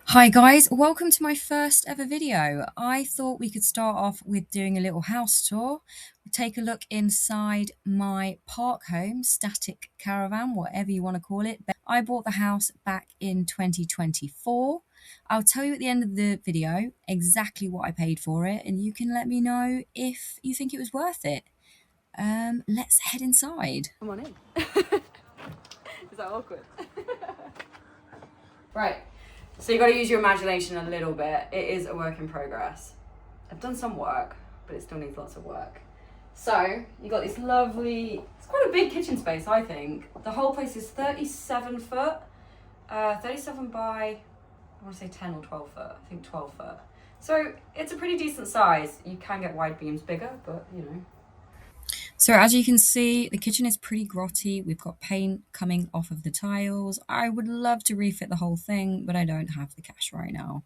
Hi guys, welcome to my first ever video. I thought we could start off with doing a little house tour. Take a look inside my park home, static caravan, whatever you want to call it. I bought the house back in 2024. I'll tell you at the end of the video exactly what I paid for it and you can let me know if you think it was worth it. Let's head inside. Come on in. Is that awkward? Right, so you got to use your imagination a little bit. It is a work in progress. I've done some work, but it still needs lots of work. So you got this lovely, it's quite a big kitchen space, I think. The whole place is 37 foot, 37 by, I want to say 10 or 12 foot, I think 12 foot. So it's a pretty decent size. You can get wide beams bigger, but you know. So as you can see, the kitchen is pretty grotty. We've got paint coming off of the tiles. I would love to refit the whole thing, but I don't have the cash right now.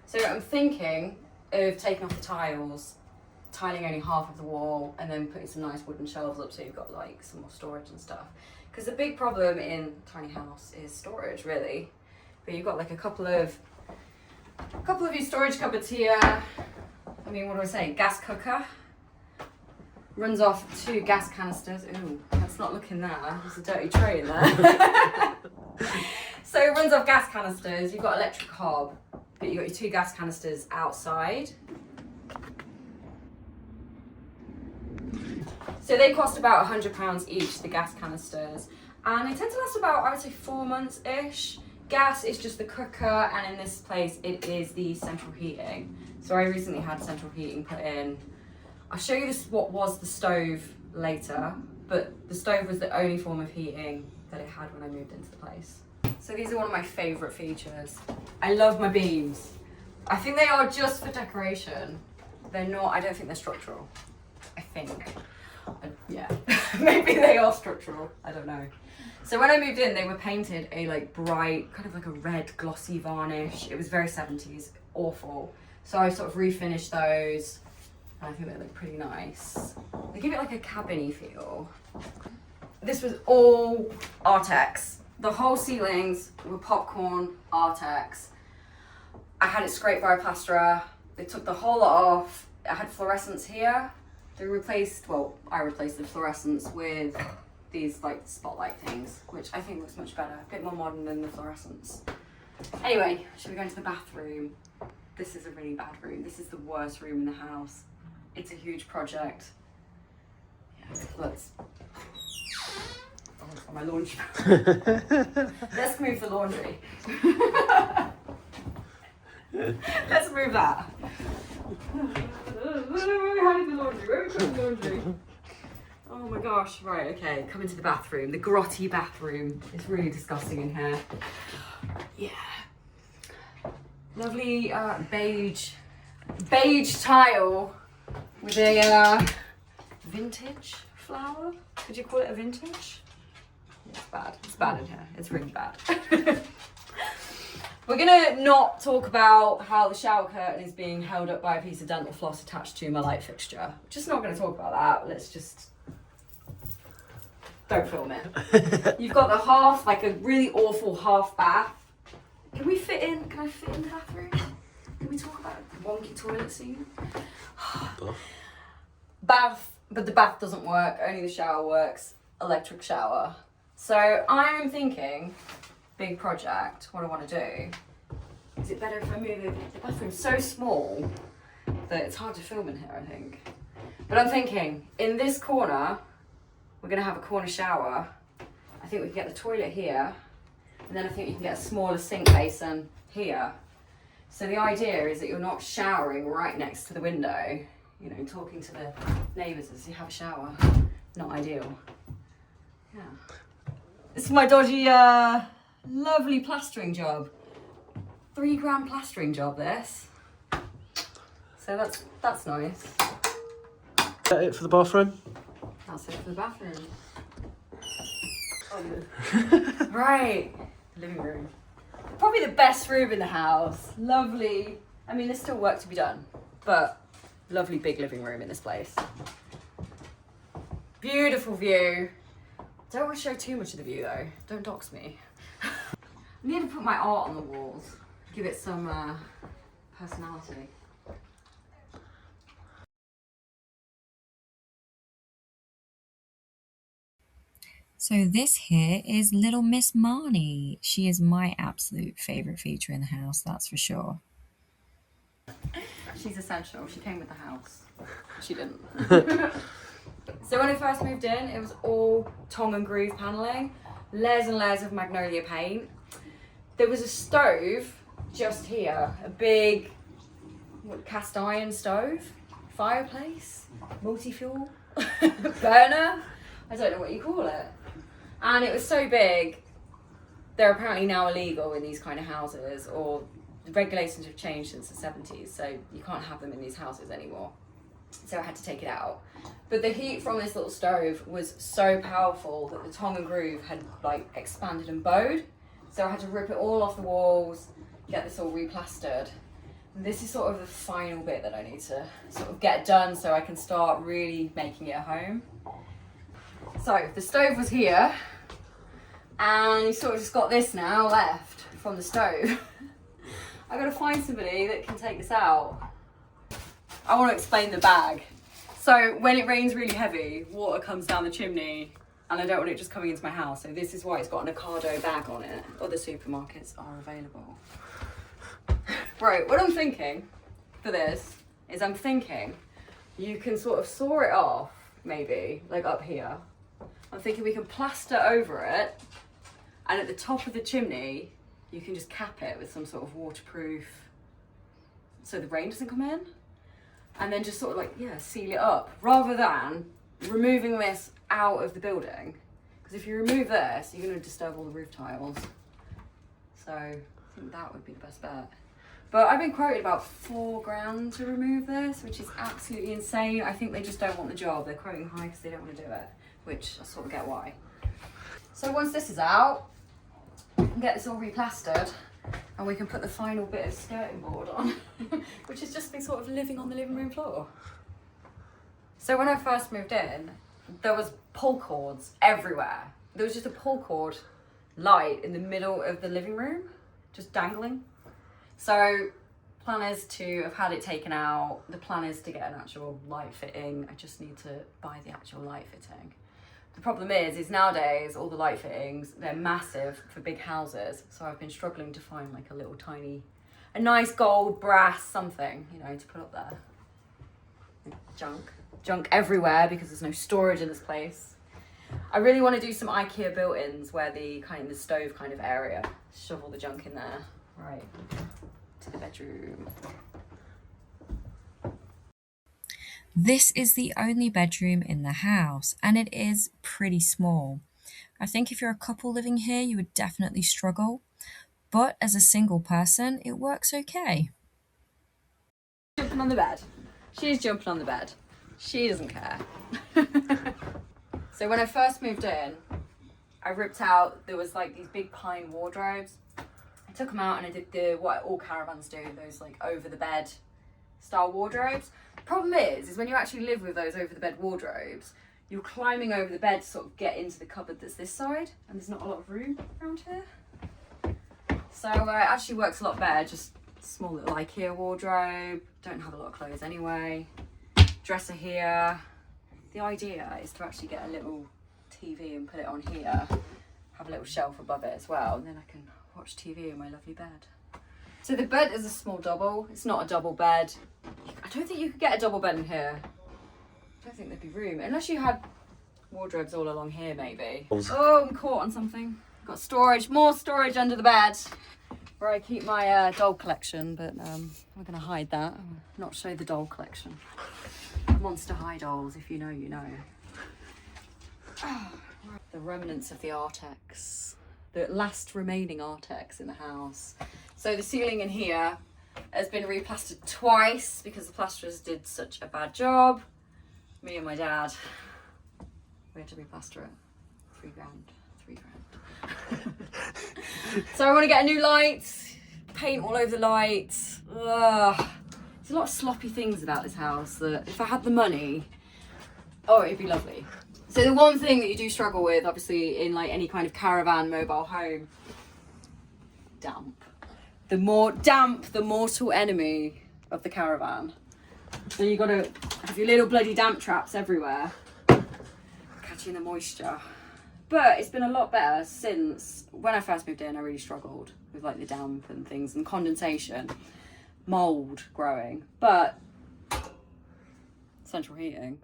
So I'm thinking of taking off the tiles, tiling only half of the wall, and then putting some nice wooden shelves up so you've got like some more storage and stuff. Because the big problem in a tiny house is storage, really. But you've got like a couple of your storage cupboards here. I mean, what do I say? Gas cooker. Runs off 2 gas canisters. Ooh, that's not looking there. There's a dirty tray in there. So it runs off gas canisters. You've got electric hob, but you've got your 2 gas canisters outside. So they cost about £100 each, the gas canisters. And they tend to last about, I would say, 4 months-ish. Gas is just the cooker, and in this place, it is the central heating. So I recently had central heating put in. I'll show you what was the stove later, but the stove was the only form of heating that it had when I moved into the place. So these are one of my favourite features. I love my beams. I think they are just for decoration. They're not, I don't think they're structural. I think. Yeah, maybe they are structural, I don't know. So when I moved in, they were painted a like bright, kind of like a red glossy varnish. It was very 70s, awful. So I sort of refinished those. I think they look pretty nice. They give it like a cabin-y feel. This was all Artex. The whole ceilings were popcorn Artex. I had it scraped by a plasterer. They took the whole lot off. I had fluorescents here. They replaced, well, I replaced the fluorescents with these like spotlight things, which I think looks much better. A bit more modern than the fluorescents. Anyway, should we go into the bathroom? This is a really bad room. This is the worst room in the house. It's a huge project. Yeah, let's. Oh, my laundry. Let's move the laundry. Let's move that. Where are we hiding the laundry? Where are we putting the laundry? Oh my gosh, right, okay. Come into the bathroom. The grotty bathroom. It's really disgusting in here. Yeah. Lovely beige tile. With a vintage flower? Could you call it a vintage? It's bad. It's bad in here. It's really bad. We're gonna not talk about how the shower curtain is being held up by a piece of dental floss attached to my light fixture. Just not gonna talk about that. Let's just don't film it. You've got the half, like a really awful half bath. Can I fit in the bathroom? Can we talk about the wonky toilet scene? Bath, but the bath doesn't work, only the shower works, electric shower. So I'm thinking, big project, what I want to do, is it better if I move it? The bathroom's so small that it's hard to film in here, I think. But I'm thinking, in this corner, we're going to have a corner shower. I think we can get the toilet here, and then I think you can get a smaller sink basin here. So the idea is that you're not showering right next to the window, you know, talking to the neighbours as you have a shower. Not ideal. Yeah. This is my dodgy, lovely plastering job. £3 plastering job, this. So that's nice. Is that it for the bathroom? That's it for the bathroom. Oh, right. Living room. Probably the best room in the house. Lovely. I mean, there's still work to be done, but lovely big living room in this place. Beautiful view. Don't want to show too much of the view though. Don't dox me. I need to put my art on the walls, give it some personality. So this here is little Miss Marnie. She is my absolute favourite feature in the house, that's for sure. She's essential. She came with the house. She didn't. So when I first moved in, it was all tongue and groove paneling, layers and layers of magnolia paint. There was a stove just here, a big cast iron stove, fireplace, multi-fuel, burner. I don't know what you call it. And it was so big, they're apparently now illegal in these kind of houses, or the regulations have changed since the 70s, so you can't have them in these houses anymore. So I had to take it out. But the heat from this little stove was so powerful that the tongue and groove had like expanded and bowed. So I had to rip it all off the walls, get this all replastered. And this is sort of the final bit that I need to sort of get done so I can start really making it a home. So the stove was here, and you sort of just got this now left from the stove. I gotta find somebody that can take this out. I want to explain the bag. So when it rains really heavy, water comes down the chimney, and I don't want it just coming into my house. So this is why it's got an Ocado bag on it. Other supermarkets are available. Right, what I'm thinking for this is I'm thinking you can sort of saw it off, maybe, like up here. I'm thinking we can plaster over it, and at the top of the chimney, you can just cap it with some sort of waterproof, so the rain doesn't come in. And then just sort of like, yeah, seal it up, rather than removing this out of the building. Because if you remove this, you're going to disturb all the roof tiles. So I think that would be the best bet. But I've been quoted about £4 to remove this, which is absolutely insane. I think they just don't want the job. They're quoting high because they don't want to do it, which I sort of get why. So once this is out, we can get this all replastered, and we can put the final bit of skirting board on, which has just been sort of living on the living room floor. So when I first moved in, there was pull cords everywhere. There was just a pull cord light in the middle of the living room, just dangling. So plan is to have had it taken out. The plan is to get an actual light fitting. I just need to buy the actual light fitting. The problem is nowadays all the light fittings, they're massive for big houses. So I've been struggling to find like a nice gold brass something, you know, to put up there. Junk everywhere because there's no storage in this place. I really want to do some IKEA built-ins where the stove kind of area, shove all the junk in there. Right, to the bedroom. This is the only bedroom in the house, and it is pretty small. I think if you're a couple living here, you would definitely struggle, but as a single person, it works okay. Jumping on the bed. She's jumping on the bed. She doesn't care. So when I first moved in, I ripped out, there was like these big pine wardrobes. I took them out and I did what all caravans do, those like over the bed style wardrobes. Problem is when you actually live with those over the bed wardrobes, you're climbing over the bed to sort of get into the cupboard that's this side, and there's not a lot of room around here. So it actually works a lot better, just small little IKEA wardrobe, don't have a lot of clothes anyway. Dresser here. The idea is to actually get a little TV and put it on here, have a little shelf above it as well, and then I can watch TV in my lovely bed. So the bed is a small double. It's not a double bed. I don't think you could get a double bed in here. I don't think there'd be room, unless you had wardrobes all along here maybe. Oh, I'm caught on something. Got storage, more storage under the bed where I keep my doll collection, but I'm gonna hide that. I'll not show the doll collection. Monster High dolls, if you know, you know. The remnants of the Artex. The last remaining Artex in the house. So the ceiling in here has been replastered twice because the plasterers did such a bad job. Me and my dad, we had to replaster it. £3 grand. So I want to get a new light, paint all over the lights. Ugh. There's a lot of sloppy things about this house that if I had the money, oh, it'd be lovely. So the one thing that you do struggle with, obviously, in like any kind of caravan mobile home, damp. The more damp, the mortal enemy of the Caravan. So you gotta have your little bloody damp traps everywhere, catching the moisture. But it's been a lot better since when I first moved in. I really struggled with like the damp and things and condensation, mold growing. But central heating,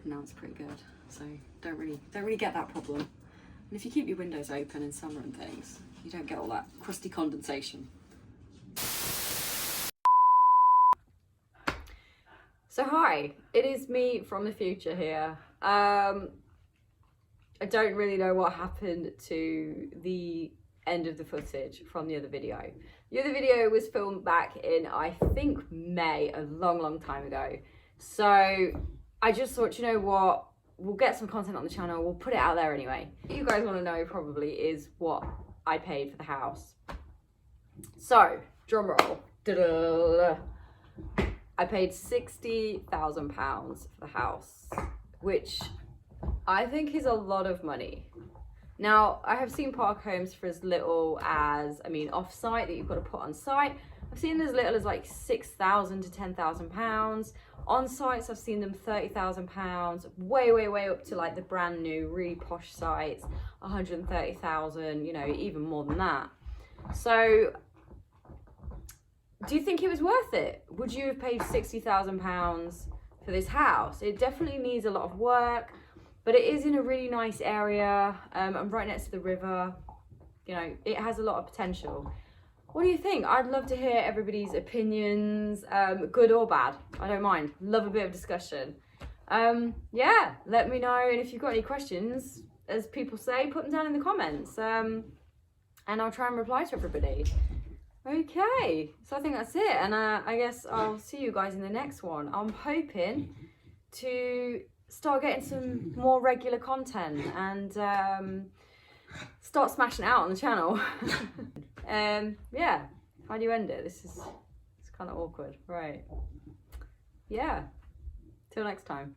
now it's pretty good. So don't really get that problem. And if you keep your windows open in summer and things, you don't get all that crusty condensation. So hi, it is me from the future here. I don't really know what happened to the end of the footage from the other video. The other video was filmed back in, I think, May, a long time ago. So I just thought, you know what, we'll get some content on the channel, we'll put it out there anyway. What you guys want to know probably is what I paid for the house. So, drum roll. Da-da. I paid £60,000 for the house, which I think is a lot of money. Now, I have seen park homes for as little as, off-site that you've got to put on site. I've seen as little as like £6,000 to £10,000. On sites, I've seen them £30,000, way up to like the brand new, really posh sites, 130,000, you know, even more than that. So, do you think it was worth it? Would you have paid £60,000 for this house? It definitely needs a lot of work, but it is in a really nice area. I'm right next to the river. You know, it has a lot of potential. What do you think? I'd love to hear everybody's opinions, good or bad. I don't mind. Love a bit of discussion. Yeah, let me know. And if you've got any questions, as people say, put them down in the comments. And I'll try and reply to everybody. Okay, so I think that's it. And I guess I'll see you guys in the next one. I'm hoping to start getting some more regular content and start smashing it out on the channel. Yeah, how do you end it? It's kind of awkward, right? Yeah, till next time.